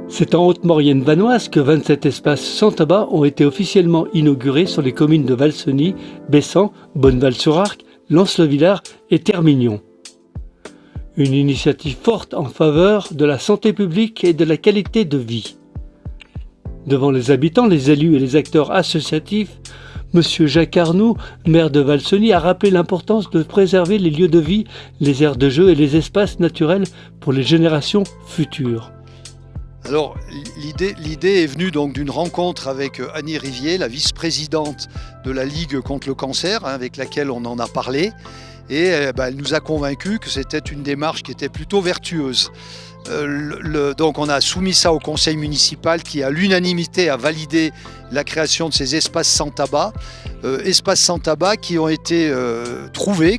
C'est en Haute-Maurienne vanoise que 27 espaces sans tabac ont été officiellement inaugurés sur les communes de Valseny, Bessan, Bonneval-sur-Arc, Lens-le-Villard et Termignon. Une initiative forte en faveur de la santé publique et de la qualité de vie. Devant les habitants, les élus et les acteurs associatifs, M. Jacques Arnoux, maire de Valseny, a rappelé l'importance de préserver les lieux de vie, les aires de jeu et les espaces naturels pour les générations futures. Alors l'idée est venue donc d'une rencontre avec Annie Rivier, la vice-présidente de la Ligue contre le cancer, avec laquelle on en a parlé. Et elle nous a convaincus que c'était une démarche qui était plutôt vertueuse. Donc on a soumis ça au conseil municipal qui à l'unanimité a validé la création de ces espaces sans tabac. Espaces sans tabac qui ont été trouvés,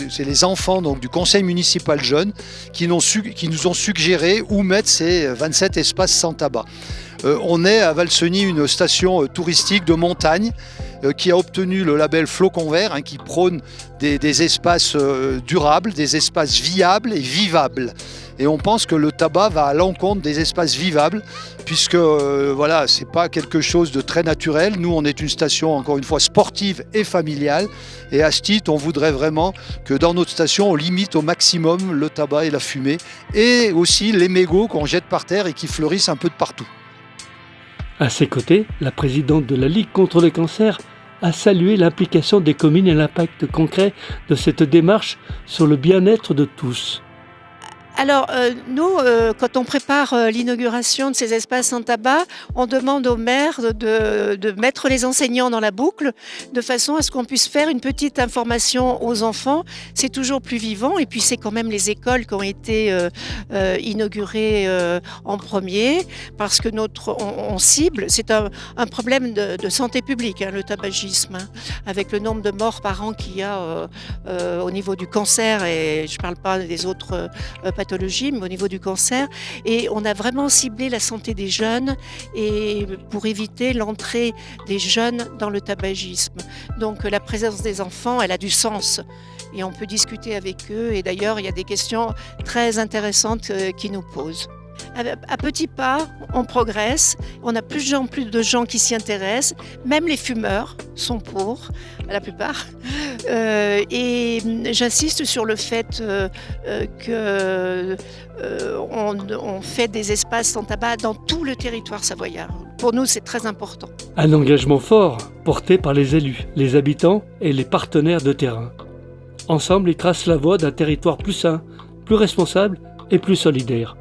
c'est les enfants donc, du conseil municipal jeune qui nous ont suggéré où mettre ces 27 espaces sans tabac. On est à Valseny une station touristique de montagne qui a obtenu le label Flocon Vert, qui prône des espaces durables, des espaces viables et vivables. Et on pense que le tabac va à l'encontre des espaces vivables, puisque voilà, c'est pas quelque chose de très naturel. Nous, on est une station, encore une fois, sportive et familiale. Et à ce titre, on voudrait vraiment que dans notre station, on limite au maximum le tabac et la fumée, et aussi les mégots qu'on jette par terre et qui fleurissent un peu de partout. À ses côtés, la présidente de la Ligue contre le cancer a salué l'implication des communes et l'impact concret de cette démarche sur le bien-être de tous. Alors, nous, quand on prépare l'inauguration de ces espaces sans tabac, on demande au maire de mettre les enseignants dans la boucle, de façon à ce qu'on puisse faire une petite information aux enfants. C'est toujours plus vivant, et puis c'est quand même les écoles qui ont été inaugurées en premier, parce que on cible, c'est un problème de santé publique, le tabagisme, avec le nombre de morts par an qu'il y a au niveau du cancer, et je ne parle pas des autres pathologies, mais au niveau du cancer. Et on a vraiment ciblé la santé des jeunes et pour éviter l'entrée des jeunes dans le tabagisme. Donc la présence des enfants, elle a du sens. Et on peut discuter avec eux. Et d'ailleurs, il y a des questions très intéressantes qu'ils nous posent. À petits pas, on progresse. On a plus en plus de gens qui s'y intéressent. Même les fumeurs sont pour, la plupart. Et j'insiste sur le fait qu'on fait des espaces sans tabac dans tout le territoire savoyard. Pour nous, c'est très important. Un engagement fort porté par les élus, les habitants et les partenaires de terrain. Ensemble, ils tracent la voie d'un territoire plus sain, plus responsable et plus solidaire.